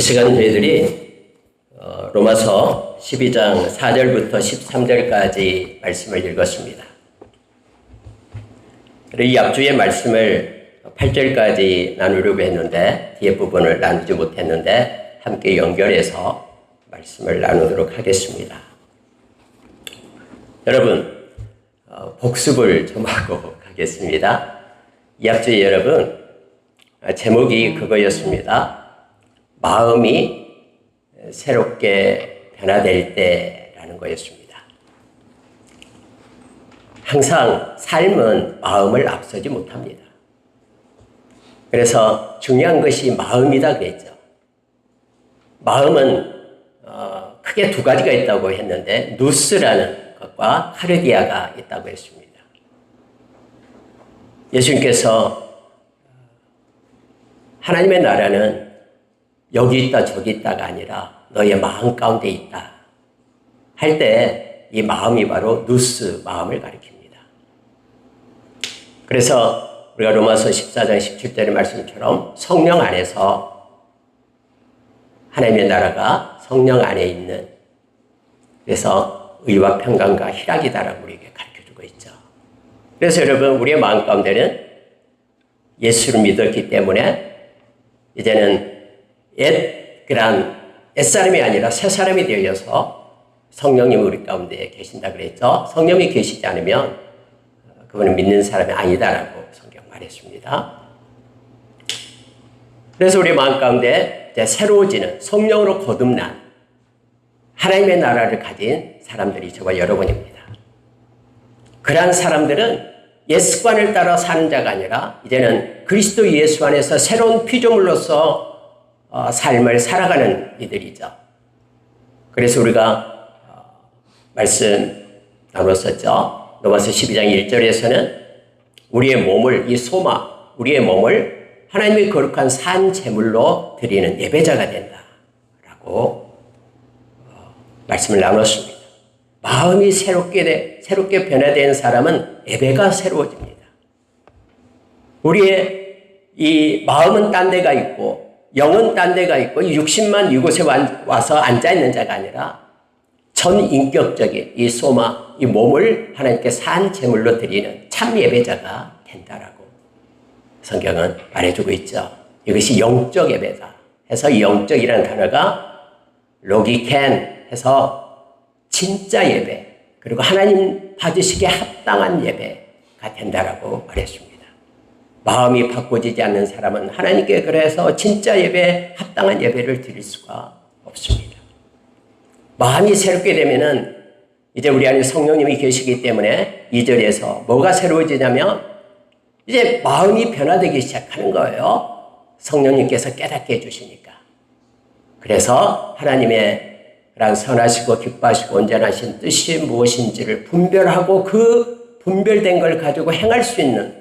이 시간 저희들이 로마서 12장 4절부터 13절까지 말씀을 읽었습니다. 이 앞주의 말씀을 8절까지 나누려고 했는데 뒤에 부분을 나누지 못했는데 함께 연결해서 말씀을 나누도록 하겠습니다. 여러분, 복습을 좀 하고 가겠습니다. 이 앞주의 여러분, 제목이 그거였습니다. 마음이 새롭게 변화될 때라는 거였습니다. 항상 삶은 마음을 앞서지 못합니다. 그래서 중요한 것이 마음이다 그랬죠. 마음은 크게 두 가지가 있다고 했는데 누스라는 것과 카르디아가 있다고 했습니다. 예수님께서 하나님의 나라는 여기 있다 저기 있다가 아니라 너의 마음 가운데 있다 할 때 이 마음이 바로 누스, 마음을 가리킵니다. 그래서 우리가 로마서 14장 17절의 말씀처럼 성령 안에서 하나님의 나라가 성령 안에 있는, 그래서 의와 평강과 희락이다라고 우리에게 가르쳐주고 있죠. 그래서 여러분, 우리의 마음 가운데는 예수를 믿었기 때문에 이제는 옛사람이 아니라 새 사람이 되어서 성령님이 우리 가운데 계신다 그랬죠. 성령이 계시지 않으면 그분은 믿는 사람이 아니다라고 성경 말했습니다. 그래서 우리 마음 가운데 이제 새로워지는 성령으로 거듭난 하나님의 나라를 가진 사람들이 저와 여러분입니다. 그러한 사람들은 옛 습관을 따라 사는 자가 아니라 이제는 그리스도 예수 안에서 새로운 피조물로서 삶을 살아가는 이들이죠. 그래서 우리가 말씀 나눴었죠. 로마서 12장 1절에서는 우리의 몸을, 이 소마, 우리의 몸을 하나님의 거룩한 산 제물로 드리는 예배자가 된다라고 말씀을 나눴습니다. 마음이 새롭게 변화된 사람은 예배가 새로워집니다. 우리의 이 마음은 딴 데가 있고 영은 딴 데가 있고 육신만 이곳에 와서 앉아있는 자가 아니라 전인격적인 이 소마, 이 몸을 하나님께 산 제물로 드리는 참 예배자가 된다라고 성경은 말해주고 있죠. 이것이 영적 예배다 해서 영적이라는 단어가 로기켄 해서 진짜 예배, 그리고 하나님 받으시기에 합당한 예배가 된다라고 말했습니다. 마음이 바꿔지지 않는 사람은 하나님께 그래서 진짜 예배, 합당한 예배를 드릴 수가 없습니다. 마음이 새롭게 되면은 이제 우리 안에 성령님이 계시기 때문에 2절에서 뭐가 새로워지냐면 이제 마음이 변화되기 시작하는 거예요. 성령님께서 깨닫게 해주시니까. 그래서 하나님의 선하시고 기뻐하시고 온전하신 뜻이 무엇인지를 분별하고 그 분별된 걸 가지고 행할 수 있는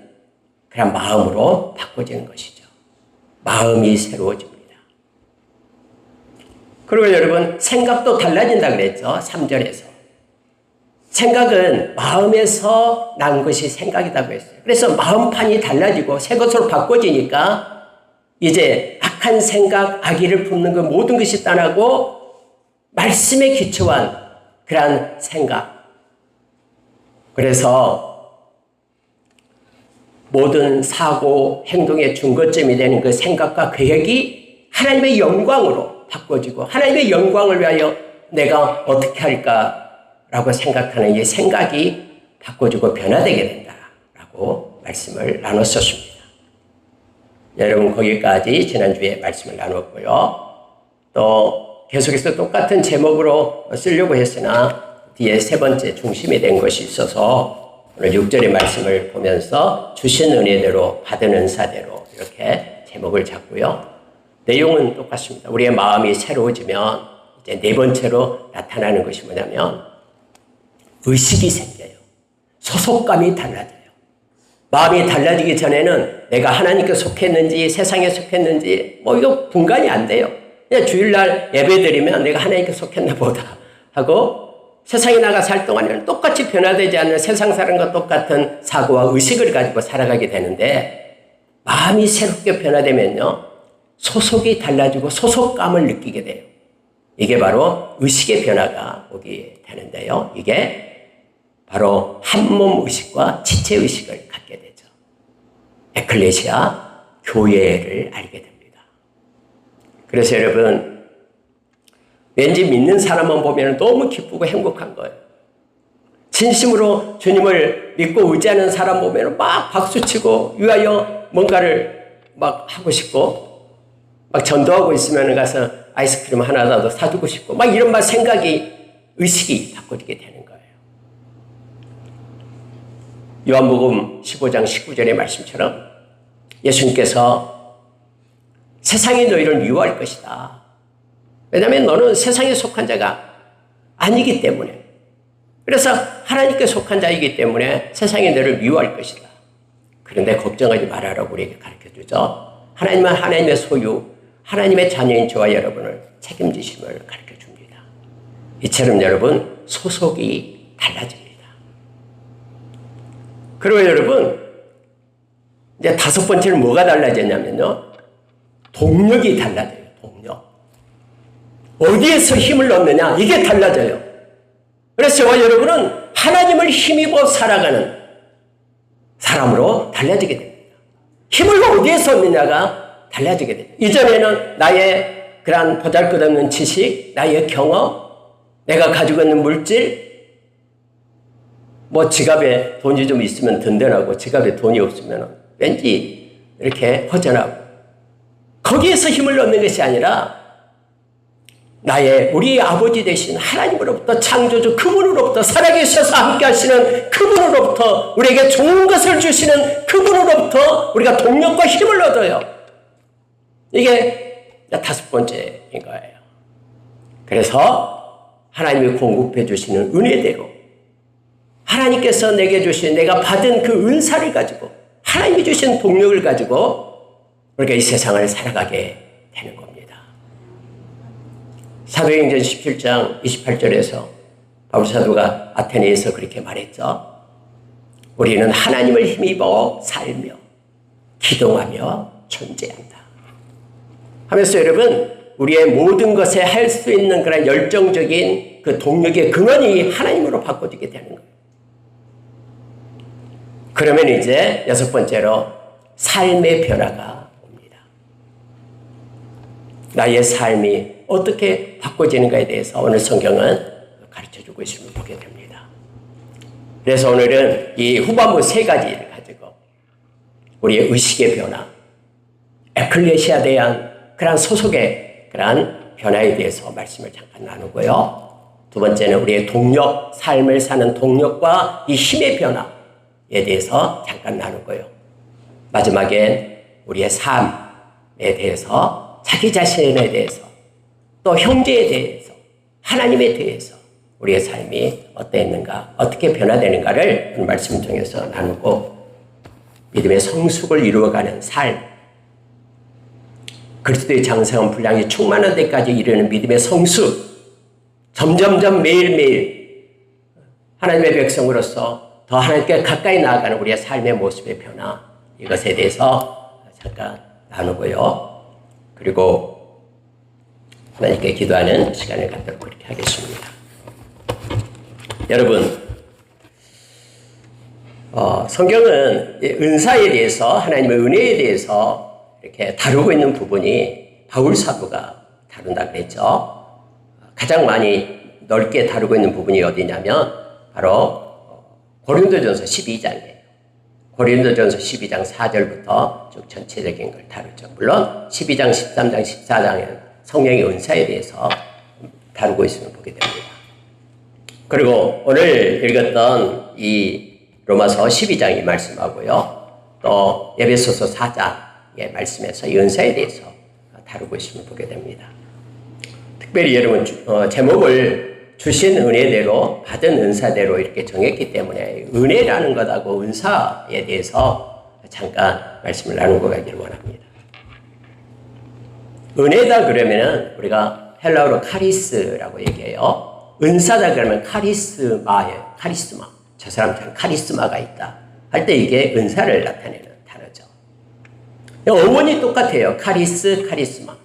그런 마음으로 바꿔지는 것이죠. 마음이 새로워집니다. 그리고 여러분, 생각도 달라진다 그랬죠. 3절에서. 생각은 마음에서 난 것이 생각이라고 했어요. 그래서 마음판이 달라지고 새 것으로 바꿔지니까 이제 악한 생각, 악의를 품는 그 모든 것이 떠나고 말씀에 기초한 그러한 생각. 그래서 모든 사고, 행동의 중거점이 되는 그 생각과 계획이 하나님의 영광으로 바꿔지고 하나님의 영광을 위하여 내가 어떻게 할까라고 생각하는 이 생각이 바꿔지고 변화되게 된다라고 말씀을 나눴었습니다. 여러분, 거기까지 지난주에 말씀을 나눴고요. 또 계속해서 똑같은 제목으로 쓰려고 했으나 뒤에 세 번째 중심이 된 것이 있어서 오늘 6절의 말씀을 보면서 주신 은혜대로 받은 은사대로 이렇게 제목을 잡고요. 내용은 똑같습니다. 우리의 마음이 새로워지면 이제 네 번째로 나타나는 것이 뭐냐면 의식이 생겨요. 소속감이 달라져요. 마음이 달라지기 전에는 내가 하나님께 속했는지 세상에 속했는지 이거 분간이 안 돼요. 그냥 주일날 예배드리면 내가 하나님께 속했나 보다 하고 세상에 나가 살 동안에는 똑같이 변화되지 않는 세상 사람과 똑같은 사고와 의식을 가지고 살아가게 되는데 마음이 새롭게 변화되면요. 소속이 달라지고 소속감을 느끼게 돼요. 이게 바로 의식의 변화가 오게 되는데요. 이게 바로 한몸 의식과 지체 의식을 갖게 되죠. 에클레시아, 교회를 알게 됩니다. 그래서 여러분, 왠지 믿는 사람만 보면 너무 기쁘고 행복한 거예요. 진심으로 주님을 믿고 의지하는 사람 보면 막 박수치고 위하여 뭔가를 막 하고 싶고 막 전도하고 있으면 가서 아이스크림 하나라도 사주고 싶고 막 이런 막 생각이 의식이 바꿔지게 되는 거예요. 요한복음 15장 19절의 말씀처럼 예수님께서 세상이 너희를 미워할 것이다. 왜냐하면 너는 세상에 속한 자가 아니기 때문에, 그래서 하나님께 속한 자이기 때문에 세상이 너를 미워할 것이다. 그런데 걱정하지 말아라고 우리에게 가르쳐주죠. 하나님은 하나님의 소유, 하나님의 자녀인 저와 여러분을 책임지심을 가르쳐줍니다. 이처럼 여러분, 소속이 달라집니다. 그리고 여러분, 이제 다섯 번째는 뭐가 달라졌냐면요, 동력이 달라져요. 동력. 어디에서 힘을 얻느냐, 이게 달라져요. 그래서 저와 여러분은 하나님을 힘입어 살아가는 사람으로 달라지게 됩니다. 힘을 어디에서 얻느냐가 달라지게 됩니다. 이전에는 나의 그런 보잘것없는 지식, 나의 경험, 내가 가지고 있는 물질, 뭐 지갑에 돈이 좀 있으면 든든하고 지갑에 돈이 없으면 왠지 이렇게 허전하고, 거기에서 힘을 얻는 것이 아니라 나의 우리 아버지 되신 하나님으로부터, 창조주 그분으로부터, 살아계셔서 함께 하시는 그분으로부터, 우리에게 좋은 것을 주시는 그분으로부터 우리가 동력과 힘을 얻어요. 이게 다섯 번째인 거예요. 그래서 하나님이 공급해 주시는 은혜대로 하나님께서 내게 주신, 내가 받은 그 은사를 가지고, 하나님이 주신 동력을 가지고 우리가 이 세상을 살아가게 되는 겁니다. 사도행전 17장 28절에서 바울사도가 아테네에서 그렇게 말했죠. 우리는 하나님을 힘입어 살며 기동하며 존재한다 하면서 여러분, 우리의 모든 것에 할 수 있는 그런 열정적인 그 동력의 근원이 하나님으로 바꿔지게 되는 거예요. 그러면 이제 여섯 번째로 삶의 변화가 옵니다. 나의 삶이 어떻게 바꿔지는가에 대해서 오늘 성경은 가르쳐주고 있음을 보게 됩니다. 그래서 오늘은 이 후반부 세 가지를 가지고 우리의 의식의 변화, 에클레시아에 대한 그러한 소속의 그러한 변화에 대해서 말씀을 잠깐 나누고요. 두 번째는 우리의 동력, 삶을 사는 동력과 이 힘의 변화에 대해서 잠깐 나누고요. 마지막엔 우리의 삶에 대해서, 자기 자신에 대해서, 또 형제에 대해서, 하나님에 대해서 우리의 삶이 어떠했는가, 어떻게 변화되는가를 오늘 말씀을 통해서 나누고, 믿음의 성숙을 이루어가는 삶, 그리스도의 장성한 분량이 충만한 데까지 이르는 믿음의 성숙, 점점점 매일매일 하나님의 백성으로서 더 하나님께 가까이 나아가는 우리의 삶의 모습의 변화, 이것에 대해서 잠깐 나누고요. 그리고 하나님께 기도하는 시간을 갖도록 그렇게 하겠습니다. 여러분, 성경은 은사에 대해서, 하나님의 은혜에 대해서 이렇게 다루고 있는 부분이 바울 사도가 다룬다 그랬죠. 가장 많이 넓게 다루고 있는 부분이 어디냐면 바로 고린도전서 12장이에요. 고린도전서 12장 4절부터 쭉 전체적인 걸 다루죠. 물론 12장, 13장, 14장에는 성령의 은사에 대해서 다루고 있음을 보게 됩니다. 그리고 오늘 읽었던 이 로마서 12장이 말씀하고요. 또 에베소서 4장의 말씀에서 이 은사에 대해서 다루고 있음을 보게 됩니다. 특별히 여러분, 제목을 주신 은혜대로, 받은 은사대로 이렇게 정했기 때문에 은혜라는 것하고 은사에 대해서 잠깐 말씀을 나누고 가기를 원합니다. 은혜다 그러면은 우리가 헬라어로 카리스라고 얘기해요. 은사다 그러면 카리스마예요. 카리스마. 저 사람처럼 카리스마가 있다 할 때 이게 은사를 나타내는 단어죠. 어원이 똑같아요. 카리스, 카리스마.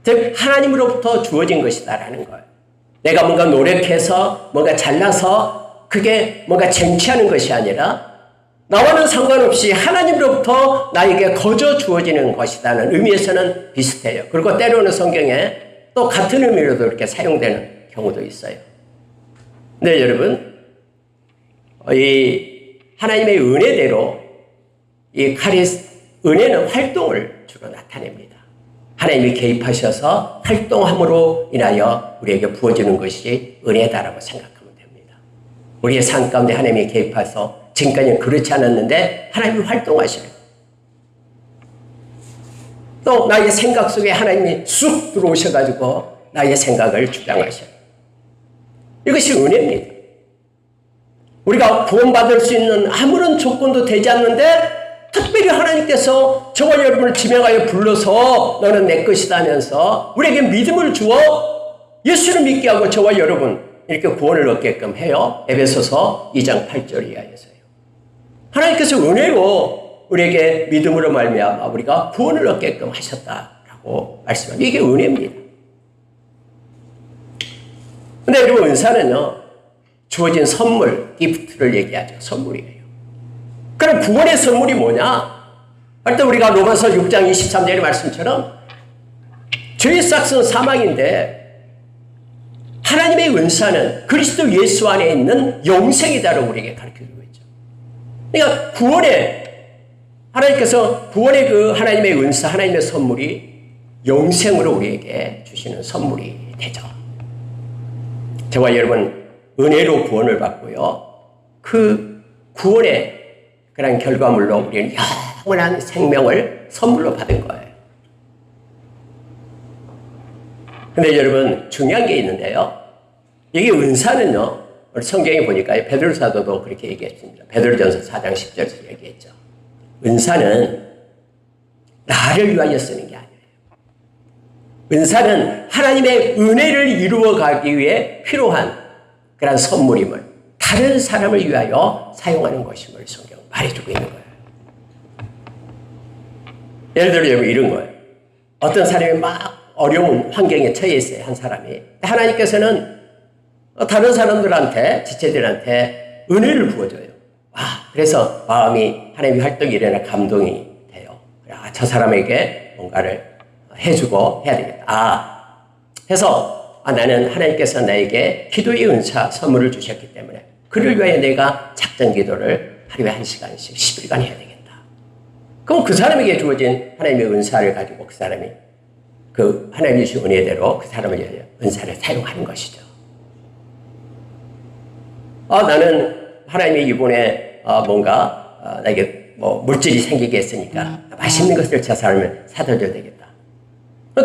즉 하나님으로부터 주어진 것이다라는 거예요. 내가 뭔가 노력해서 뭔가 잘나서 그게 뭔가 쟁취하는 것이 아니라 나와는 상관없이 하나님으로부터 나에게 거저 주어지는 것이라는 의미에서는 비슷해요. 그리고 때로는 성경에 또 같은 의미로도 이렇게 사용되는 경우도 있어요. 네, 여러분, 이 하나님의 은혜대로 이 은혜는 활동을 주로 나타냅니다. 하나님이 개입하셔서 활동함으로 인하여 우리에게 부어지는 것이 은혜다라고 생각하면 됩니다. 우리의 삶 가운데 하나님이 개입해서 지금까지는 그렇지 않았는데 하나님이 활동하셔요. 또 나의 생각 속에 하나님이 쑥 들어오셔가지고 나의 생각을 주장하셔요. 이것이 은혜입니다. 우리가 구원받을 수 있는 아무런 조건도 되지 않는데 특별히 하나님께서 저와 여러분을 지명하여 불러서 너는 내 것이다 하면서 우리에게 믿음을 주어 예수를 믿게 하고 저와 여러분 이렇게 구원을 얻게끔 해요. 에베소서 2장 8절 이하에서요. 하나님께서 은혜로 우리에게 믿음으로 말미암아 우리가 구원을 얻게끔 하셨다라고 말씀합니다. 이게 은혜입니다. 근데 여러분 은사는요, 주어진 선물, 기프트를 얘기하죠. 선물이에요. 그럼 구원의 선물이 뭐냐? 할 때 우리가 로마서 6장 23절의 말씀처럼 죄의 삭은 사망인데 하나님의 은사는 그리스도 예수 안에 있는 영생이다라고 우리에게 가르쳐주고 있죠. 그러니까 하나님께서 구원의 그 하나님의 은사, 하나님의 선물이 영생으로 우리에게 주시는 선물이 되죠. 저와 여러분 은혜로 구원을 받고요. 그 구원의 그런 결과물로 우리는 영원한 생명을 선물로 받은 거예요. 근데 여러분 중요한 게 있는데요. 이게 은사는요. 우리 성경에 보니까 베드로 사도도 그렇게 얘기했습니다. 베드로전서 4장 10절에서 얘기했죠. 은사는 나를 위하여 쓰는 게 아니에요. 은사는 하나님의 은혜를 이루어 가기 위해 필요한 그런 선물임을 다른 사람을 위하여 사용하는 것임을 성경은 말해주고 있는 거예요. 예를 들어 여러분 이런 거예요. 어떤 사람이 막 어려운 환경에 처해 있어요. 한 사람이. 하나님께서는 다른 사람들한테, 지체들한테 은혜를 부어줘요. 그래서 마음이 하나님의 활동이 일어나 감동이 돼요. 저 사람에게 뭔가를 해주고 해야 되겠다. 해서 나는 하나님께서 나에게 기도의 은사 선물을 주셨기 때문에 그를 위하여 내가 작전 기도를 하루에 1시간씩 10일간 해야 되겠다. 그럼 그 사람에게 주어진 하나님의 은사를 가지고 그 사람이 그 하나님이 주신 은혜대로 그 사람을 위하여 은사를 사용하는 것이죠. 나는 하나님이 이번에 뭔가 나에게 뭐 물질이 생기게 했으니까 맛있는 것을 저 사람을 사다 줘야 되겠다.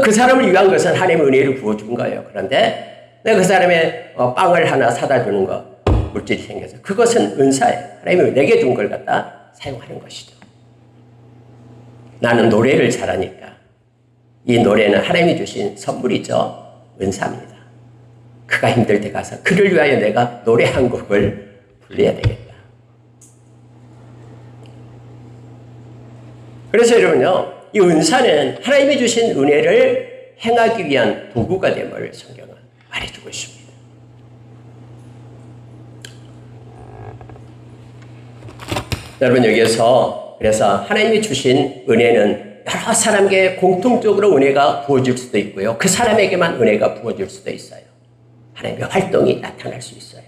그 사람을 위한 것은 하나님의 은혜를 부어준 거예요. 그런데 내가 그 사람의 빵을 하나 사다 주는 거, 물질이 생겨서 그것은 은사예요. 하나님이 내게 준 걸 갖다 사용하는 것이죠. 나는 노래를 잘하니까 이 노래는 하나님이 주신 선물이죠. 은사입니다. 그가 힘들 때 가서 그를 위하여 내가 노래 한 곡을 불러야 되겠다. 그래서 여러분요, 이 은사는 하나님이 주신 은혜를 행하기 위한 도구가 됨을 성경은 말해주고 있습니다. 여러분 여기에서 그래서 하나님이 주신 은혜는 여러 사람에게 공통적으로 은혜가 부어질 수도 있고요. 그 사람에게만 은혜가 부어질 수도 있어요. 하나님의 활동이 나타날 수 있어요.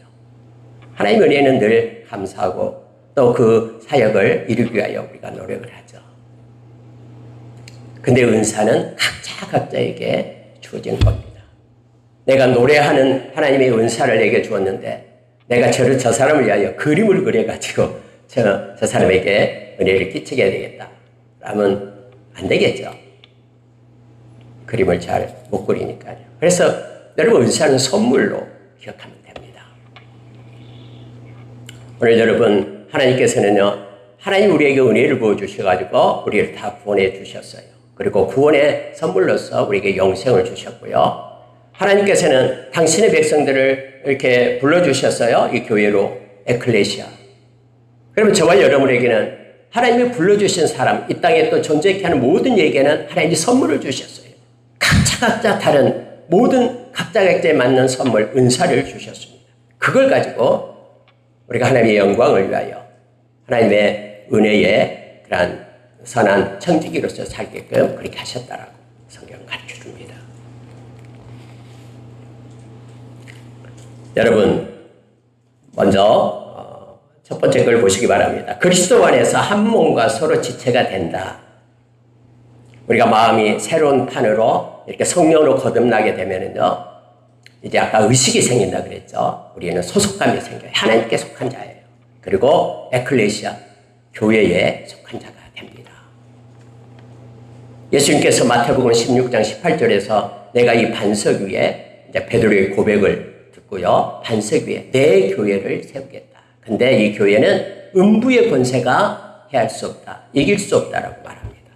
하나님의 은혜는 늘 감사하고 또 그 사역을 이루기 위하여 우리가 노력을 하죠. 근데 은사는 각자에게 주어진 겁니다. 내가 노래하는 하나님의 은사를 내게 주었는데 내가 저 사람을 위하여 그림을 그려가지고 저 사람에게 은혜를 끼치게 해야 되겠다. 라면 안 되겠죠. 그림을 잘 못 그리니까요. 그래서 여러분 은사는 선물로 기억하면 됩니다. 오늘 여러분 하나님께서는요. 하나님 우리에게 은혜를 부어주셔가지고 우리를 다 구원해 주셨어요. 그리고 구원의 선물로서 우리에게 영생을 주셨고요. 하나님께서는 당신의 백성들을 이렇게 불러주셨어요. 이 교회로 에클레시아. 그러면 저와 여러분에게는 하나님이 불러주신 사람, 이 땅에 또 존재케 하는 모든 얘기에는 하나님이 선물을 주셨어요. 각자 다른 모든 각자에 맞는 선물, 은사를 주셨습니다. 그걸 가지고 우리가 하나님의 영광을 위하여 하나님의 은혜의 그러한 선한 청지기로서 살게끔 그렇게 하셨다라고 성경은 가르쳐 줍니다. 여러분, 먼저 첫 번째 걸 보시기 바랍니다. 그리스도 안에서 한 몸과 서로 지체가 된다. 우리가 마음이 새로운 판으로 이렇게 성령으로 거듭나게 되면은요, 이제 아까 의식이 생긴다 그랬죠. 우리는 소속감이 생겨요. 하나님께 속한 자예요. 그리고 에클레시아, 교회에 속한 자가 됩니다. 예수님께서 마태복음 16장 18절에서 내가 이 반석 위에, 이제 베드로의 고백을 듣고요, 반석 위에 내 교회를 세우겠다. 근데 이 교회는 음부의 권세가 해할 수 없다. 이길 수 없다라고 말합니다.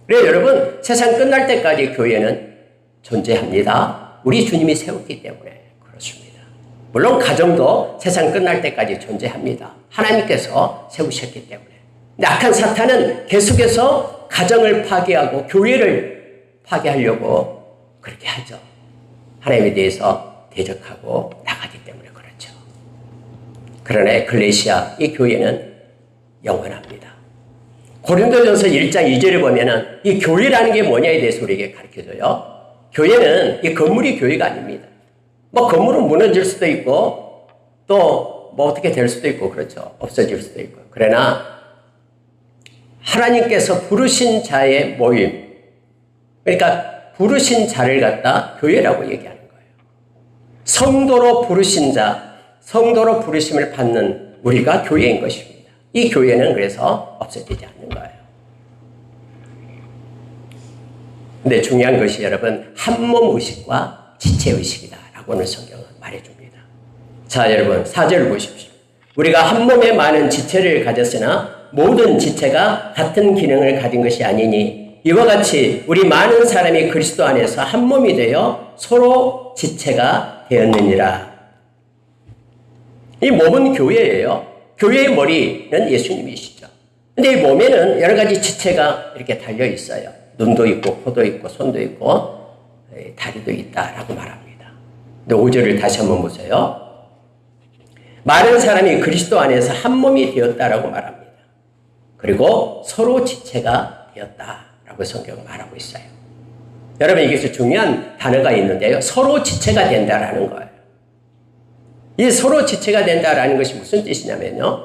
그래서 여러분, 세상 끝날 때까지 교회는 존재합니다. 우리 주님이 세웠기 때문에 그렇습니다. 물론 가정도 세상 끝날 때까지 존재합니다. 하나님께서 세우셨기 때문에. 근데 악한 사탄은 계속해서 가정을 파괴하고 교회를 파괴하려고 그렇게 하죠. 하나님에 대해서 대적하고 나가기 때문에 그렇죠. 그러나 에클레시아, 이 교회는 영원합니다. 고린도전서 1장 2절에 보면은 이 교회라는 게 뭐냐에 대해서 우리에게 가르쳐줘요. 교회는 이 건물이 교회가 아닙니다. 뭐 건물은 무너질 수도 있고 또 뭐 어떻게 될 수도 있고 그렇죠. 없어질 수도 있고. 그러나 하나님께서 부르신 자의 모임, 그러니까 부르신 자를 갖다 교회라고 얘기하는 거예요. 성도로 부르신 자, 성도로 부르심을 받는 우리가 교회인 것입니다. 이 교회는 그래서 없어지지 않는 거예요. 근데 중요한 것이 여러분, 한 몸 의식과 지체 의식이다라고 오늘 성경은 말해줍니다. 자, 여러분 4절을 보십시오. 우리가 한 몸에 많은 지체를 가졌으나 모든 지체가 같은 기능을 가진 것이 아니니 이와 같이 우리 많은 사람이 그리스도 안에서 한 몸이 되어 서로 지체가 되었느니라. 이 몸은 교회예요. 교회의 머리는 예수님이시죠. 근데 이 몸에는 여러 가지 지체가 이렇게 달려 있어요. 눈도 있고 코도 있고 손도 있고 다리도 있다라고 말합니다. 근데 5절을 다시 한번 보세요. 많은 사람이 그리스도 안에서 한 몸이 되었다라고 말합니다. 그리고 서로 지체가 되었다라고 성경은 말하고 있어요. 여러분, 여기서 중요한 단어가 있는데요. 서로 지체가 된다라는 거예요. 이 서로 지체가 된다라는 것이 무슨 뜻이냐면요.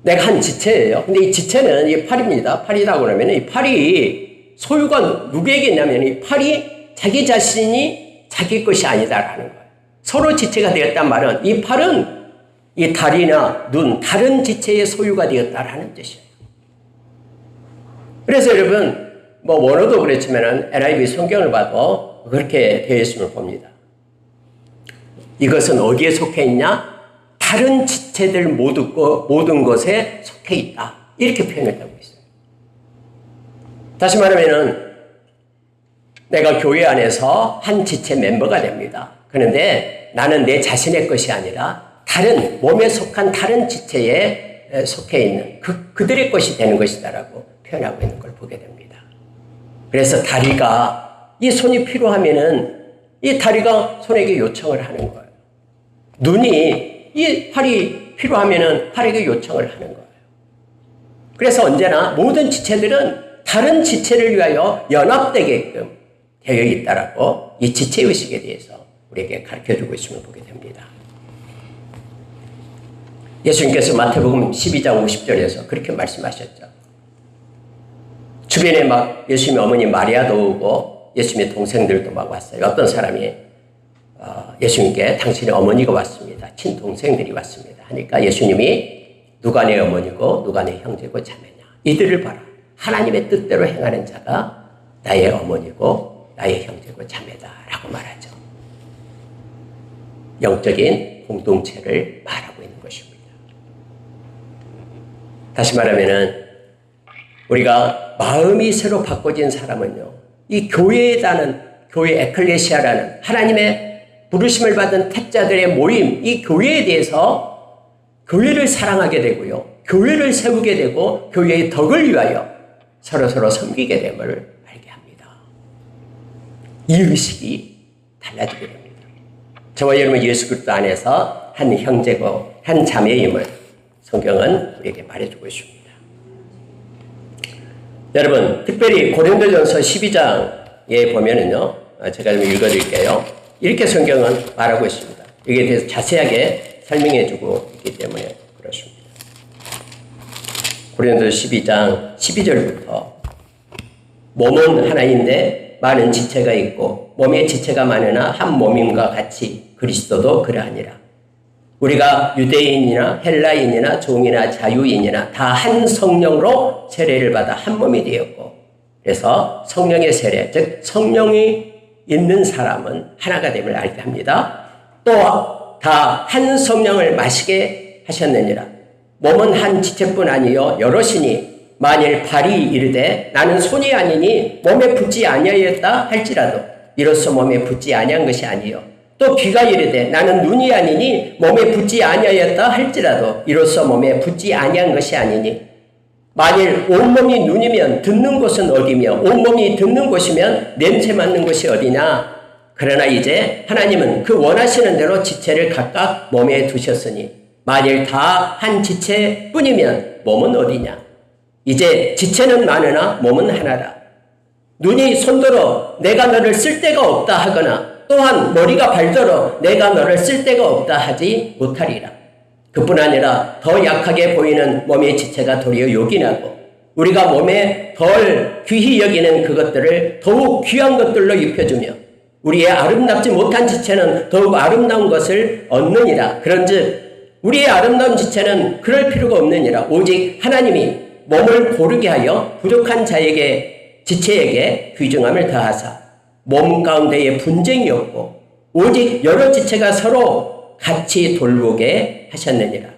내가 한 지체예요. 근데 이 지체는 이 팔입니다. 팔이라고 하면 이 팔이 소유가 누구에게 있냐면 이 팔이 자기 자신이 자기 것이 아니다라는 거예요. 서로 지체가 되었단 말은 이 팔은 이 다리나 눈, 다른 지체의 소유가 되었다라는 뜻이에요. 그래서 여러분, 뭐 원어도 그렇지만은 NIV 성경을 봐도 그렇게 되어 있음을 봅니다. 이것은 어디에 속해 있냐? 다른 지체들 모든 것에 속해 있다. 이렇게 표현을 하고 있어요. 다시 말하면은 내가 교회 안에서 한 지체 멤버가 됩니다. 그런데 나는 내 자신의 것이 아니라 다른 몸에 속한 다른 지체에 속해 있는 그들의 것이 되는 것이다라고 표현하고 있는 걸 보게 됩니다. 그래서 다리가 이 손이 필요하면은 이 다리가 손에게 요청을 하는 거예요. 눈이 이 팔이 필요하면은 팔에게 요청을 하는 거예요. 그래서 언제나 모든 지체들은 다른 지체를 위하여 연합되게끔 되어 있다라고 이 지체의식에 대해서 우리에게 가르쳐주고 있음을 보게 됩니다. 예수님께서 마태복음 12장 50절에서 그렇게 말씀하셨죠. 주변에 막 예수님의 어머니 마리아도 오고 예수님의 동생들도 막 왔어요. 어떤 사람이 예수님께 당신의 어머니가 왔습니다. 친동생들이 왔습니다. 하니까 예수님이 누가 내 어머니고 누가 내 형제고 자매냐. 이들을 봐라. 하나님의 뜻대로 행하는 자가 나의 어머니고 나의 형제고 자매다라고 말하죠. 영적인 공동체를 말하고 있는 것입니다. 다시 말하면은 우리가 마음이 새로 바꿔진 사람은요, 이 교회라는 교회 에클레시아라는 하나님의 부르심을 받은 택자들의 모임, 이 교회에 대해서 교회를 사랑하게 되고요. 교회를 세우게 되고 교회의 덕을 위하여 서로서로 섬기게 됨을 알게 합니다. 이 의식이 달라지게 됩니다. 저와 여러분 예수 그리스도 안에서 한 형제고 한 자매임을 성경은 우리에게 말해주고 있습니다. 여러분 특별히 고린도전서 12장에 보면은요, 제가 좀 읽어드릴게요. 이렇게 성경은 말하고 있습니다. 여기에 대해서 자세하게 설명해주고 있기 때문에 그렇습니다. 고린도서 12장 12절부터 몸은 하나인데 많은 지체가 있고 몸에 지체가 많으나 한 몸임과 같이 그리스도도 그러하니라. 우리가 유대인이나 헬라인이나 종이나 자유인이나 다 한 성령으로 세례를 받아 한 몸이 되었고, 그래서 성령의 세례, 즉 성령이 있는 사람은 하나가 됨을 알게 합니다. 또 다 한 성령을 마시게 하셨느니라. 몸은 한 지체뿐 아니요 여럿이니 만일 발이 이르되 나는 손이 아니니 몸에 붙지 아니하였다 할지라도 이로써 몸에 붙지 아니한 것이 아니요, 또 귀가 이르되 나는 눈이 아니니 몸에 붙지 아니하였다 할지라도 이로써 몸에 붙지 아니한 것이 아니니 만일 온몸이 눈이면 듣는 곳은 어디며 온몸이 듣는 곳이면 냄새 맡는 곳이 어디냐. 그러나 이제 하나님은 그 원하시는 대로 지체를 각각 몸에 두셨으니 만일 다 한 지체뿐이면 몸은 어디냐. 이제 지체는 많으나 몸은 하나라. 눈이 손들어 내가 너를 쓸 데가 없다 하거나 또한 머리가 발더러 내가 너를 쓸 데가 없다 하지 못하리라. 그뿐 아니라 더 약하게 보이는 몸의 지체가 도리어 요긴하고 우리가 몸에 덜 귀히 여기는 그것들을 더욱 귀한 것들로 입혀주며 우리의 아름답지 못한 지체는 더욱 아름다운 것을 얻느니라. 그런즉 우리의 아름다운 지체는 그럴 필요가 없느니라. 오직 하나님이 몸을 고르게 하여 부족한 자에게 지체에게 귀중함을 더하사 몸 가운데에 분쟁이 없고 오직 여러 지체가 서로 같이 돌보게 하셨느니라.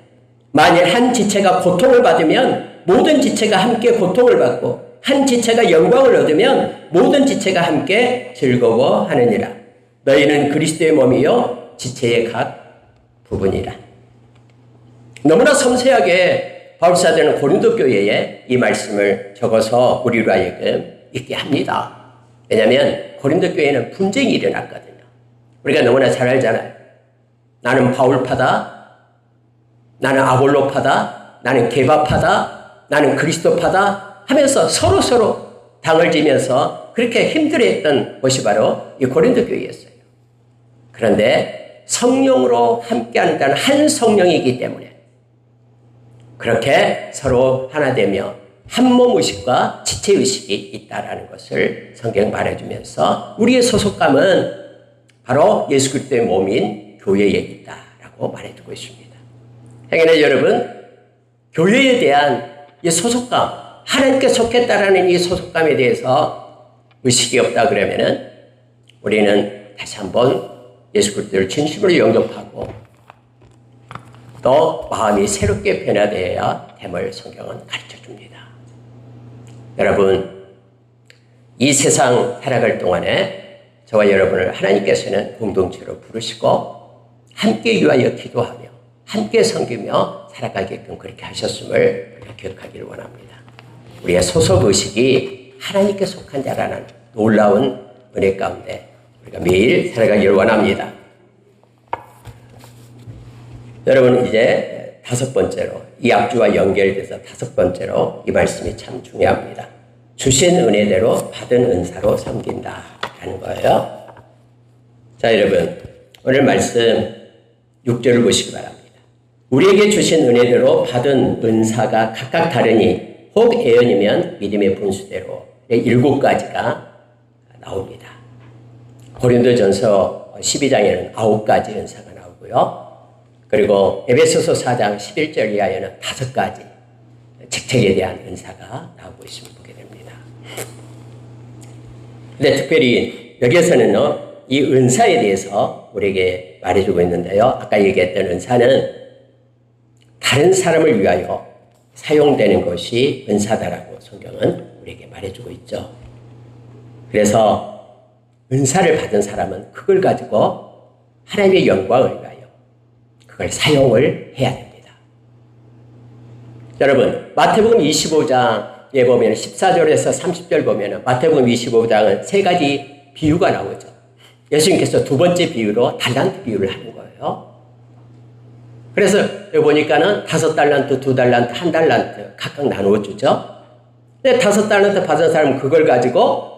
만일 한 지체가 고통을 받으면 모든 지체가 함께 고통을 받고 한 지체가 영광을 얻으면 모든 지체가 함께 즐거워하느니라. 너희는 그리스도의 몸이요 지체의 각 부분이라. 너무나 섬세하게 바울사도는 고린도 교회에 이 말씀을 적어서 우리로 하여금 읽게 합니다. 왜냐하면 고린도 교회에는 분쟁이 일어났거든요. 우리가 너무나 잘 알잖아요. 나는 바울파다, 나는 아볼로파다, 나는 게바파다, 나는 그리스도파다 하면서 서로 당을 지면서 그렇게 힘들어했던 것이 바로 이 고린도 교회였어요. 그런데 성령으로 함께하는 자는 한 성령이기 때문에 그렇게 서로 하나 되며 한 몸 의식과 지체 의식이 있다라는 것을 성경 말해주면서 우리의 소속감은 바로 예수 그리스도의 몸인 교회에 있다라고 말해주고 있습니다. 행여나 여러분, 교회에 대한 이 소속감, 하나님께 속했다라는 이 소속감에 대해서 의식이 없다 그러면은 우리는 다시 한번 예수 그리스도를 진심으로 영접하고 또 마음이 새롭게 변화되어야 됨을 성경은 가르쳐 줍니다. 여러분, 이 세상 살아갈 동안에 저와 여러분을 하나님께서는 공동체로 부르시고 함께 위하여 기도하며 함께 섬기며 살아가게끔 그렇게 하셨음을 우리가 기억하기를 원합니다. 우리의 소속의식이 하나님께 속한 자라는 놀라운 은혜 가운데 우리가 매일 살아가기를 원합니다. 여러분, 이제 다섯 번째로 이 앞주와 연결돼서 다섯 번째로 이 말씀이 참 중요합니다. 주신 은혜대로 받은 은사로 섬긴다라는 거예요. 자, 여러분, 오늘 말씀 6절을 보시기 바랍니다. 우리에게 주신 은혜대로 받은 은사가 각각 다르니 혹 애언이면 믿음의 분수대로 7가지가 나옵니다. 고린도전서 12장에는 9가지 은사가 나오고요. 그리고 에베소서 4장 11절 이하에는 5가지 직책에 대한 은사가 나오고 있음을 보게 됩니다. 근데 특별히 여기에서는 이 은사에 대해서 우리에게 말해주고 있는데요. 아까 얘기했던 은사는 다른 사람을 위하여 사용되는 것이 은사다라고 성경은 우리에게 말해주고 있죠. 그래서 은사를 받은 사람은 그걸 가지고 하나님의 영광을 위하여 그걸 사용을 해야 됩니다. 여러분, 마태복음 25장에 보면 14절에서 30절 보면 마태복음 25장은 세 가지 비유가 나오죠. 예수님께서 두 번째 비유로 달란트 비유를 하는 거예요. 그래서 여기 보니까는 5달란트, 2달란트, 1달란트 각각 나누어 주죠. 근데 5달란트 받은 사람은 그걸 가지고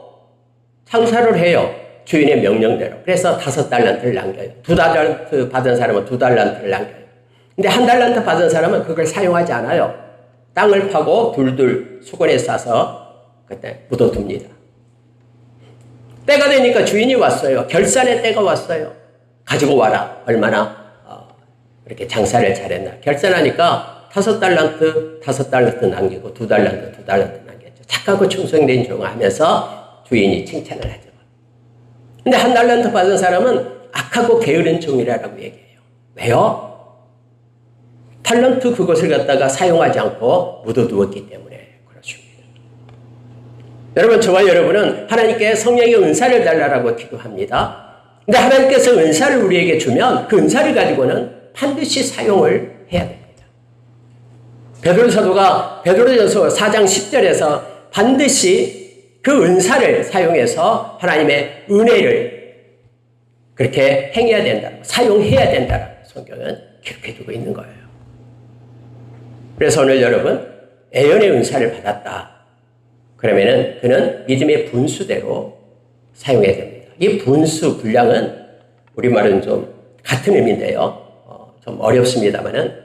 장사를 해요. 주인의 명령대로. 그래서 5달란트를 남겨요. 2달란트 받은 사람은 2달란트를 남겨요. 근데 1달란트 받은 사람은 그걸 사용하지 않아요. 땅을 파고 둘둘 수건에 싸서 그때 묻어둡니다. 때가 되니까 주인이 왔어요. 결산의 때가 왔어요. 가지고 와라. 얼마나 이렇게 장사를 잘했나. 결산하니까 5달란트 남기고 2달란트 남겼죠. 착하고 충성된 종아 하면서 주인이 칭찬을 하죠. 근데 1달란트 받은 사람은 악하고 게으른 종이라고 얘기해요. 왜요? 달란트 그것을 갖다가 사용하지 않고 묻어두었기 때문에 그렇습니다. 여러분, 저와 여러분은 하나님께 성령의 은사를 달라고 기도합니다. 근데 하나님께서 은사를 우리에게 주면 그 은사를 가지고는 반드시 사용을 해야 됩니다. 베드로 사도가 베드로전서 4장 10절에서 반드시 그 은사를 사용해서 하나님의 은혜를 그렇게 행해야 된다고, 사용해야 된다고 성경은 기록해두고 있는 거예요. 그래서 오늘 여러분, 애연의 은사를 받았다. 그러면은 그는 믿음의 분수대로 사용해야 됩니다. 이 분수, 분량은 우리말은 좀 같은 의미인데요. 좀 어렵습니다만은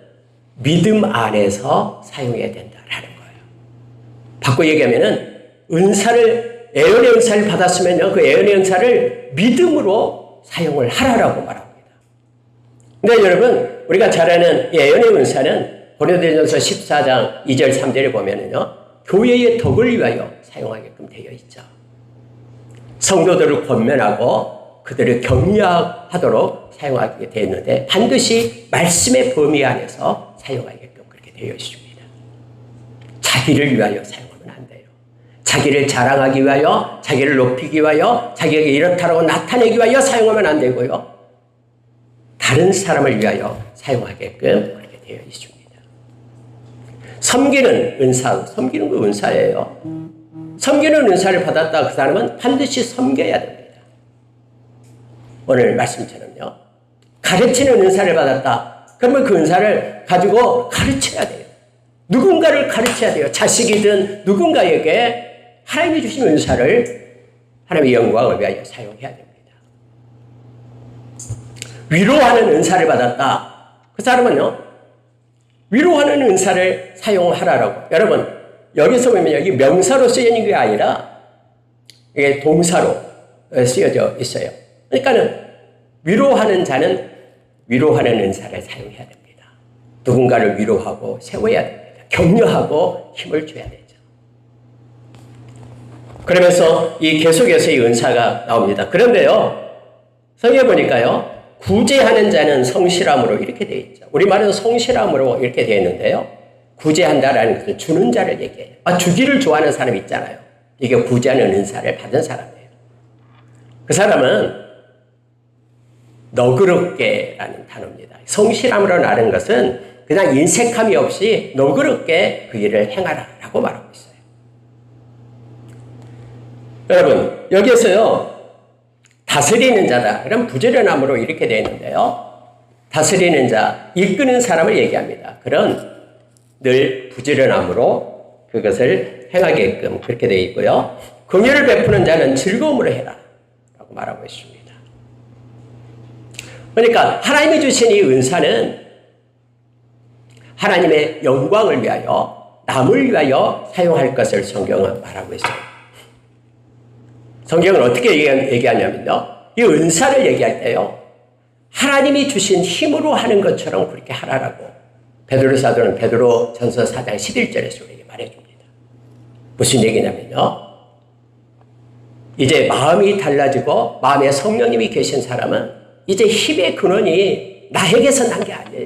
믿음 안에서 사용해야 된다라는 거예요. 바꿔 얘기하면은 애연의 은사를 받았으면요, 그 애연의 은사를 믿음으로 사용을 하라라고 말합니다. 근데 여러분, 우리가 잘 아는 이 애연의 은사는 고린도전서 14장 2절 3절에 보면은요, 교회의 덕을 위하여 사용하게끔 되어 있죠. 성도들을 권면하고 그들을 격려하도록 사용하게 되어 있는데 반드시 말씀의 범위 안에서 사용하게끔 그렇게 되어 있습니다. 자기를 위하여 사용하면 안 돼요. 자기를 자랑하기 위하여, 자기를 높이기 위하여, 자기에게 이렇다라고 나타내기 위하여 사용하면 안 되고요. 다른 사람을 위하여 사용하게끔 그렇게 되어 있습니다. 섬기는 은사, 섬기는 그 은사예요. 섬기는 은사를 받았다 그 사람은 반드시 섬겨야 됩니다. 오늘 말씀처럼요. 가르치는 은사를 받았다. 그러면 그 은사를 가지고 가르쳐야 돼요. 누군가를 가르쳐야 돼요. 자식이든 누군가에게 하나님이 주신 은사를 하나님의 영광을 위하여 사용해야 됩니다. 위로하는 은사를 받았다. 그 사람은요, 위로하는 은사를 사용하라라고. 여러분, 여기서 보면 여기 명사로 쓰여진 게 아니라 이게 동사로 쓰여져 있어요. 그러니까는 위로하는 자는 위로하는 은사를 사용해야 됩니다. 누군가를 위로하고 세워야 됩니다. 격려하고 힘을 줘야 되죠. 그러면서 이 계속해서 이 은사가 나옵니다. 그런데요, 성경에 보니까요, 구제하는 자는 성실함으로 이렇게 되어 있죠. 우리말은 성실함으로 이렇게 되어 있는데요, 구제한다라는 것은 주는 자를 얘기해요. 주기를 좋아하는 사람이 있잖아요. 이게 구제하는 은사를 받은 사람이에요. 그 사람은 너그럽게라는 단어입니다. 성실함으로 나는 것은 그냥 인색함이 없이 너그럽게 그 일을 행하라라고 말하고 있어요. 여러분, 여기에서요, 다스리는 자다. 그럼 부지런함으로 이렇게 되어 있는데요. 다스리는 자, 이끄는 사람을 얘기합니다. 그런 늘 부지런함으로 그것을 행하게끔 그렇게 되어 있고요. 긍휼을 베푸는 자는 즐거움으로 해라 라고 말하고 있습니다. 그러니까 하나님이 주신 이 은사는 하나님의 영광을 위하여, 남을 위하여 사용할 것을 성경은 말하고 있어요. 성경은 어떻게 얘기하냐면요, 이 은사를 얘기할 때요, 하나님이 주신 힘으로 하는 것처럼 그렇게 하라라고 베드로 사도는 베드로전서 4장 11절에서 우리에게 말해줍니다. 무슨 얘기냐면요, 이제 마음이 달라지고 마음에 성령님이 계신 사람은 이제 힘의 근원이 나에게서 난 게 아니에요.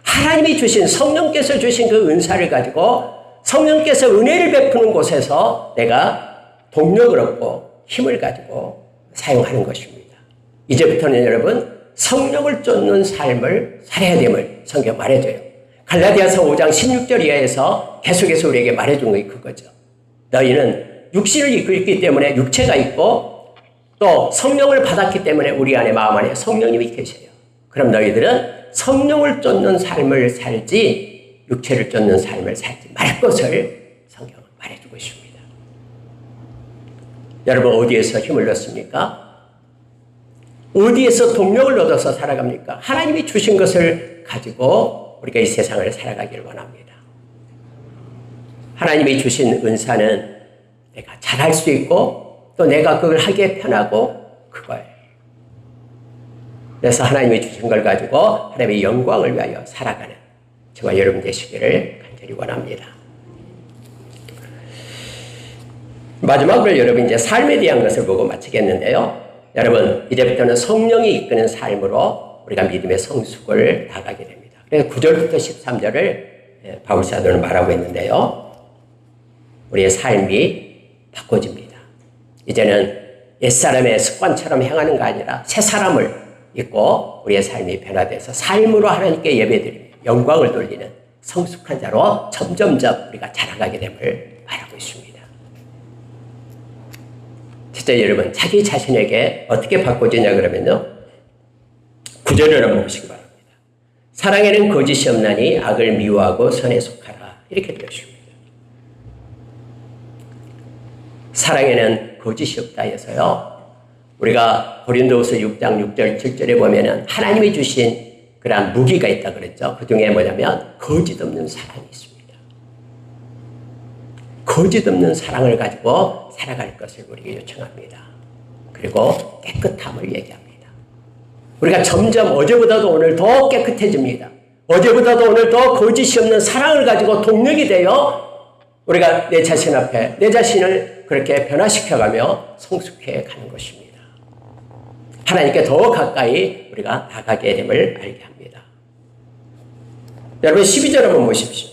하나님이 주신, 성령께서 주신 그 은사를 가지고 성령께서 은혜를 베푸는 곳에서 내가 동력을 얻고 힘을 가지고 사용하는 것입니다. 이제부터는 여러분, 성령을 쫓는 삶을 살아야 됨을 성경 말해줘요. 갈라디아서 5장 16절 이하에서 계속해서 우리에게 말해준 게 그거죠. 너희는 육신을 입기 때문에 육체가 있고 또 성령을 받았기 때문에 우리 안에 마음 안에 성령님이 계셔요. 그럼 너희들은 성령을 쫓는 삶을 살지 육체를 쫓는 삶을 살지 말 것을 성경은 말해주고 있습니다. 여러분 어디에서 힘을 얻습니까? 어디에서 동력을 얻어서 살아갑니까? 하나님이 주신 것을 가지고 우리가 이 세상을 살아가길 원합니다. 하나님이 주신 은사는 내가 잘할 수 있고 또 내가 그걸 하기에 편하고 그거예요. 그래서 하나님이 주신 걸 가지고 하나님의 영광을 위하여 살아가는 저와 여러분 되시기를 간절히 원합니다. 마지막으로 여러분 이제 삶에 대한 것을 보고 마치겠는데요. 여러분 이제부터는 성령이 이끄는 삶으로 우리가 믿음의 성숙을 나가게 됩니다. 그래서 9절부터 13절을 바울 사도는 말하고 있는데요. 우리의 삶이 바꿔집니다. 이제는 옛사람의 습관처럼 행하는 거 아니라 새 사람을 입고 우리의 삶이 변화돼서 삶으로 하나님께 예배드리며 영광을 돌리는 성숙한 자로 점점점 우리가 자라가게 됨을 말하고 있습니다. 진짜 여러분 자기 자신에게 어떻게 바꿔지냐 그러면요. 9절을 한번 보시기 바랍니다. 사랑에는 거짓이 없나니 악을 미워하고 선에 속하라. 이렇게 되어 있습니다. 사랑에는 거짓이 없다 해서요. 우리가 고린도후서 6장 6절 7절에 보면은 하나님이 주신 그러한 무기가 있다 그랬죠. 그 중에 뭐냐면 거짓 없는 사랑이 있습니다. 거짓 없는 사랑을 가지고 살아갈 것을 우리에게 요청합니다. 그리고 깨끗함을 얘기합니다. 우리가 점점 어제보다도 오늘 더 깨끗해집니다. 어제보다도 오늘 더 거짓이 없는 사랑을 가지고 동력이 되어 우리가 내 자신 앞에 내 자신을 그렇게 변화시켜가며 성숙해 가는 것입니다. 하나님께 더 가까이 우리가 나가게 됨을 알게 합니다. 여러분 12절 한번 보십시오.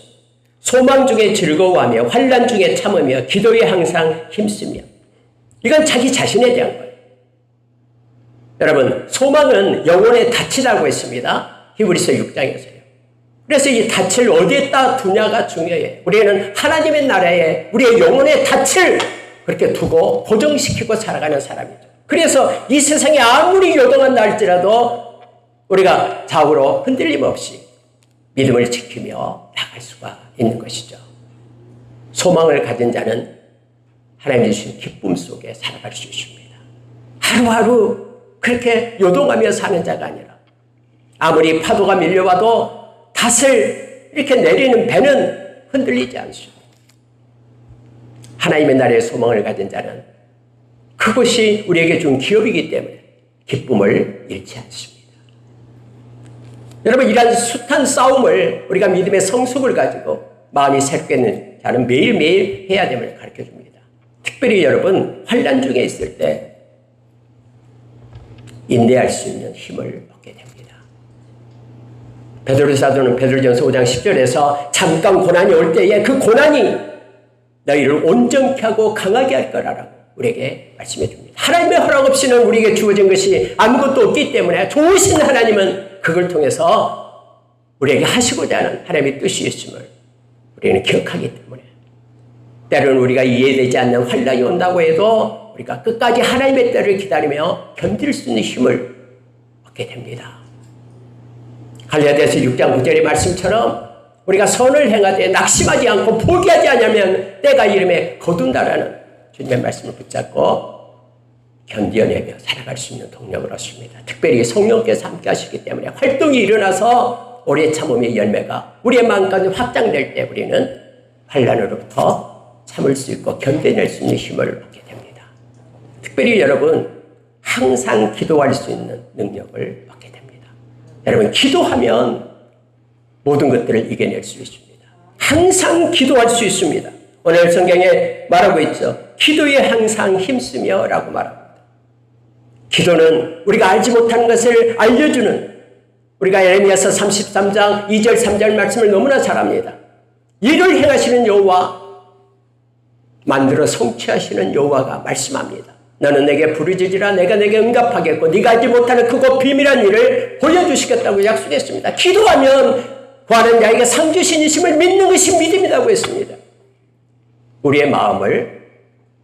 소망 중에 즐거워하며 환난 중에 참으며 기도에 항상 힘쓰며. 이건 자기 자신에 대한 거예요. 여러분 소망은 영혼의 닻이라고 했습니다. 히브리서 6장에서요. 그래서 이 닻을 어디에다 두냐가 중요해요. 우리는 하나님의 나라에 우리의 영혼의 닻을 그렇게 두고 고정시키고 살아가는 사람이죠. 그래서 이 세상에 아무리 요동한 날지라도 우리가 좌우로 흔들림 없이 믿음을 지키며 나갈 수가 있는 것이죠. 소망을 가진 자는 하나님이 주신 기쁨 속에 살아갈 수 있습니다. 하루하루 그렇게 요동하며 사는 자가 아니라 아무리 파도가 밀려와도 닷을 이렇게 내리는 배는 흔들리지 않습니다. 하나님의 나라의 소망을 가진 자는 그것이 우리에게 준 기업이기 때문에 기쁨을 잃지 않습니다. 여러분 이러한 숱한 싸움을 우리가 믿음의 성숙을 가지고 마음이 새롭게 자는 매일매일 해야 됨을 가르쳐줍니다. 특별히 여러분 환난 중에 있을 때 인내할 수 있는 힘을 얻게 됩니다. 베드로 사도는 베드로전서 5장 10절에서 잠깐 고난이 올 때에 그 고난이 너희를 온전케 하고 강하게 할 거라고 우리에게 말씀해 줍니다. 하나님의 허락 없이는 우리에게 주어진 것이 아무것도 없기 때문에 좋으신 하나님은 그걸 통해서 우리에게 하시고자 하는 하나님의 뜻이 있음을 우리는 기억하기 때문에 때로는 우리가 이해되지 않는 환난이 온다고 해도 우리가 끝까지 하나님의 때를 기다리며 견딜 수 있는 힘을 얻게 됩니다. 갈라디아서 6장 9절의 말씀처럼 우리가 선을 행하되 낙심하지 않고 포기하지 않으면 때가 이름에 거둔다라는 주님의 말씀을 붙잡고 견뎌내며 살아갈 수 있는 동력을 얻습니다. 특별히 성령께서 함께 하시기 때문에 활동이 일어나서 우리의 참음의 열매가 우리의 마음까지 확장될 때 우리는 환난으로부터 참을 수 있고 견뎌낼 수 있는 힘을 얻게 됩니다. 특별히 여러분 항상 기도할 수 있는 능력을 얻게 됩니다. 여러분 기도하면 모든 것들을 이겨낼 수 있습니다. 항상 기도할 수 있습니다. 오늘 성경에 말하고 있죠. 기도에 항상 힘쓰며 라고 말합니다. 기도는 우리가 알지 못하는 것을 알려주는 우리가 예레미야서 33장 2절 3절 말씀을 너무나 잘 압니다. 일을 행하시는 여호와 만들어 성취하시는 여호와가 말씀합니다. 너는 내게 부르짖으라 내가 내게 응답하겠고 네가 알지 못하는 크고 비밀한 일을 보여주시겠다고 약속했습니다. 기도하면 구하는 자에게 상 주시니심을 믿는 것이 믿음이라고 했습니다. 우리의 마음을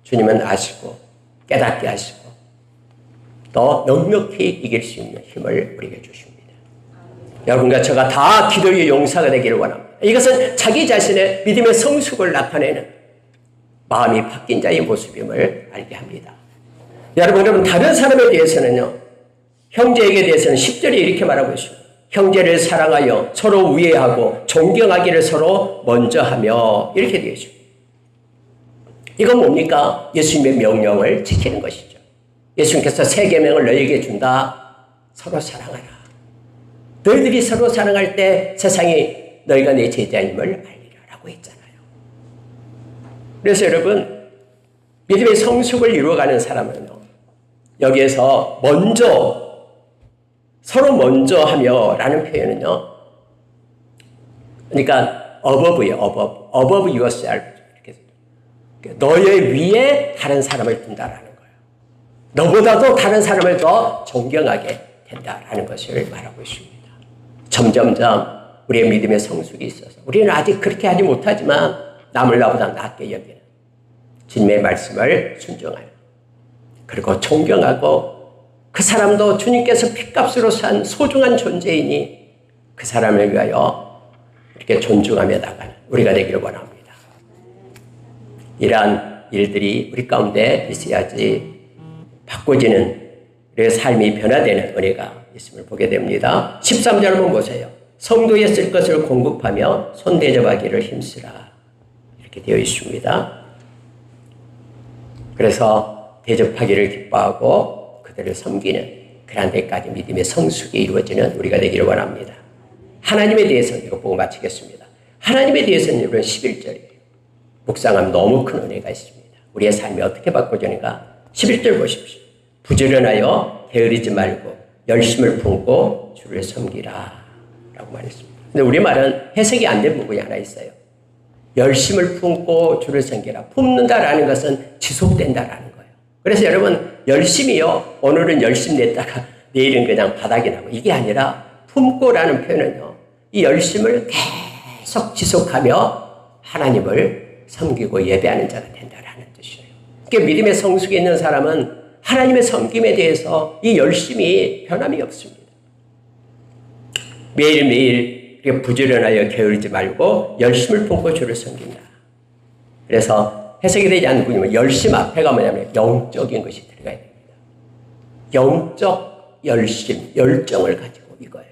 주님은 아시고 깨닫게 하시고 더 넉넉히 이길 수 있는 힘을 우리에게 주십니다. 여러분과 저가 다 기도의 용사가 되기를 원합니다. 이것은 자기 자신의 믿음의 성숙을 나타내는 마음이 바뀐 자의 모습임을 알게 합니다. 여러분 다른 사람에 대해서는요, 형제에게 대해서는 10절에 이렇게 말하고 있습니다. 형제를 사랑하여 서로 우애하고 존경하기를 서로 먼저 하며, 이렇게 되어 있습니다. 이건 뭡니까? 예수님의 명령을 지키는 것이죠. 예수님께서 새 계명을 너희에게 준다. 서로 사랑하라. 너희들이 서로 사랑할 때 세상이 너희가 내 제자임을 알리라라고 했잖아요. 그래서 여러분, 믿음의 성숙을 이루어가는 사람은요, 여기에서 먼저, 서로 먼저 하며 라는 표현은요, 그러니까 above요, above yourself. 이렇게 너의 위에 다른 사람을 둔다라는 거예요. 너보다도 다른 사람을 더 존경하게 된다라는 것을 말하고 있습니다. 점점점 우리의 믿음의 성숙이 있어서 우리는 아직 그렇게 하지 못하지만 남을 나보다 낫게 여기는 주님의 말씀을 순종하여, 그리고 존경하고 그 사람도 주님께서 핏값으로 산 소중한 존재이니 그 사람을 위하여 이렇게 존중하며 나가는 우리가 되기를 원합니다. 이러한 일들이 우리 가운데 있어야지 바꿔지는 우리의 삶이 변화되는 은혜가 있음을 보게 됩니다. 13절 한번 보세요. 성도에 쓸 것을 공급하며 손대접하기를 힘쓰라, 이렇게 되어 있습니다. 그래서 대접하기를 기뻐하고 그들을 섬기는 그런 데까지 믿음의 성숙이 이루어지는 우리가 되기를 원합니다. 하나님에 대해서는 이거 보고 마치겠습니다. 하나님에 대해서는 이런 11절이에요. 묵상하면 너무 큰 은혜가 있습니다. 우리의 삶이 어떻게 바꿔지는가? 11절 보십시오. 부지런하여 게으르지 말고 열심을 품고 주를 섬기라 라고 말했습니다. 근데 우리말은 해석이 안 된 부분이 하나 있어요. 열심을 품고 주를 섬기라. 품는다라는 것은 지속된다라는 거예요. 그래서 여러분, 열심히요, 오늘은 열심 냈다가 내일은 그냥 바닥이 나고, 이게 아니라 품고라는 표현은요, 이 열심을 계속 지속하며 하나님을 섬기고 예배하는 자가 된다라는 뜻이에요. 그러니까 믿음의 성숙에 있는 사람은 하나님의 섬김에 대해서 이 열심이 변함이 없습니다. 매일매일 부지런하여 게으르지 말고 열심을 품고 주를 섬긴다. 그래서 해석이 되지 않는 부분이면 열심 앞에가 뭐냐면 영적인 것이 들어가야 됩니다. 영적 열심, 열정을 가지고 이거예요.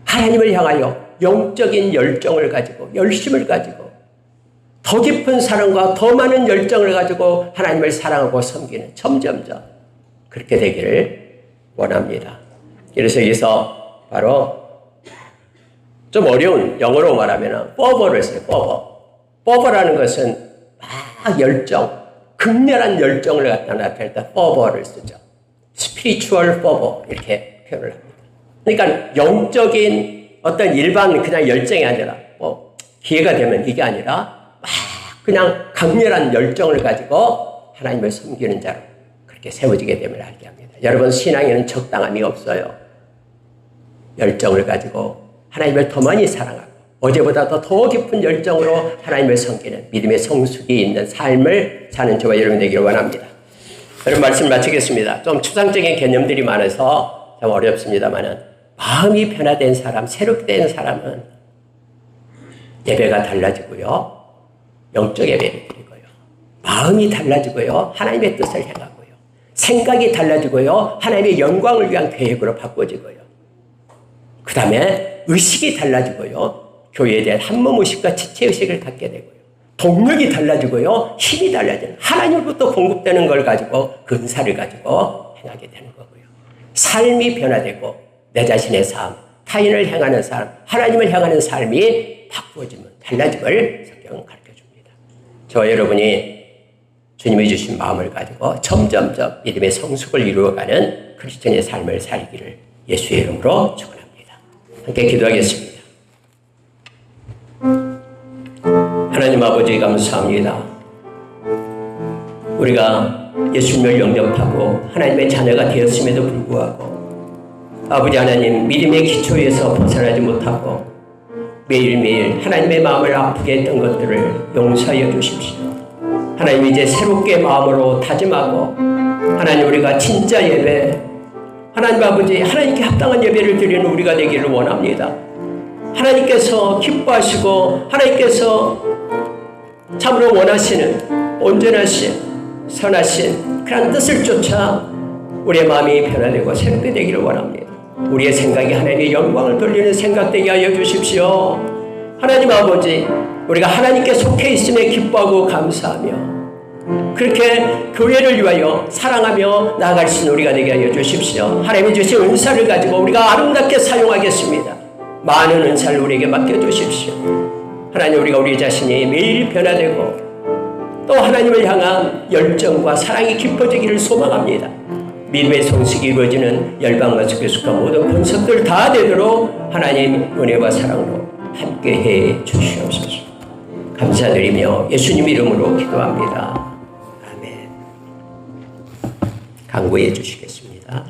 하나님을 향하여 영적인 열정을 가지고, 열심을 가지고, 더 깊은 사랑과 더 많은 열정을 가지고 하나님을 사랑하고 섬기는, 점점점 그렇게 되기를 원합니다. 그래서 여기서 바로 좀 어려운 영어로 말하면 fervor를 써요. fervor라는 것은 막 열정, 극렬한 열정을 갖다 나타낼 때 fervor를 쓰죠. spiritual fervor 이렇게 표현을 합니다. 그러니까 영적인 어떤 일반 그냥 열정이 아니라 기회가 되면 이게 아니라 막 그냥 강렬한 열정을 가지고 하나님을 섬기는 자로 그렇게 세워지게 됨을 알게 합니다. 여러분, 신앙에는 적당함이 없어요. 열정을 가지고 하나님을 더 많이 사랑하고 어제보다 더 깊은 열정으로 하나님을 섬기는 믿음의 성숙이 있는 삶을 사는 저와 여러분 되기를 원합니다. 여러분, 말씀 마치겠습니다. 좀 추상적인 개념들이 많아서 좀 어렵습니다만은, 마음이 변화된 사람, 새롭게 된 사람은 예배가 달라지고요, 영적 예배를 드리고요, 마음이 달라지고요, 하나님의 뜻을 행하고요, 생각이 달라지고요, 하나님의 영광을 위한 계획으로 바꿔지고요, 그 다음에 의식이 달라지고요, 교회에 대한 한몸의식과 지체의식을 갖게 되고요, 동력이 달라지고요, 힘이 달라지는, 하나님으로부터 공급되는 걸 가지고 근사를 가지고 행하게 되는 거고요, 삶이 변화되고 내 자신의 삶, 타인을 향하는 삶, 하나님을 향하는 삶이 바꾸어지면 달라짐을 성경은 가르쳐줍니다. 저와 여러분이 주님이 주신 마음을 가지고 점점점 믿음의 성숙을 이루어가는 크리스천의 삶을 살기를 예수의 이름으로 축원합니다. 함께 기도하겠습니다. 하나님 아버지, 감사합니다. 우리가 예수님을 영접하고 하나님의 자녀가 되었음에도 불구하고 아버지 하나님, 믿음의 기초에서 벗어나지 못하고 매일매일 하나님의 마음을 아프게 했던 것들을 용서하여 주십시오. 하나님 이제 새롭게 마음으로 다짐하고 하나님 우리가 진짜 예배 하나님 아버지 하나님께 합당한 예배를 드리는 우리가 되기를 원합니다. 하나님께서 기뻐하시고 하나님께서 참으로 원하시는 온전하신 선하신 그런 뜻을 쫓아 우리의 마음이 변화되고 새롭게 되기를 원합니다. 우리의 생각이 하나님의 영광을 돌리는 생각되게 하여 주십시오. 하나님 아버지 우리가 하나님께 속해 있음에 기뻐하고 감사하며 그렇게 교회를 위하여 사랑하며 나아갈 수 있는 우리가 되게 하여 주십시오. 하나님이 주신 은사를 가지고 우리가 아름답게 사용하겠습니다. 많은 은사를 우리에게 맡겨주십시오. 하나님 우리가 우리 자신이 매일 변화되고 또 하나님을 향한 열정과 사랑이 깊어지기를 소망합니다. 믿음의 성숙이 이루어지는 열방과 속에속한 모든 권속들 다 되도록 하나님 은혜와 사랑으로 함께해 주시옵소서. 감사드리며 예수님 이름으로 기도합니다. 아멘. 강구해 주시겠습니다.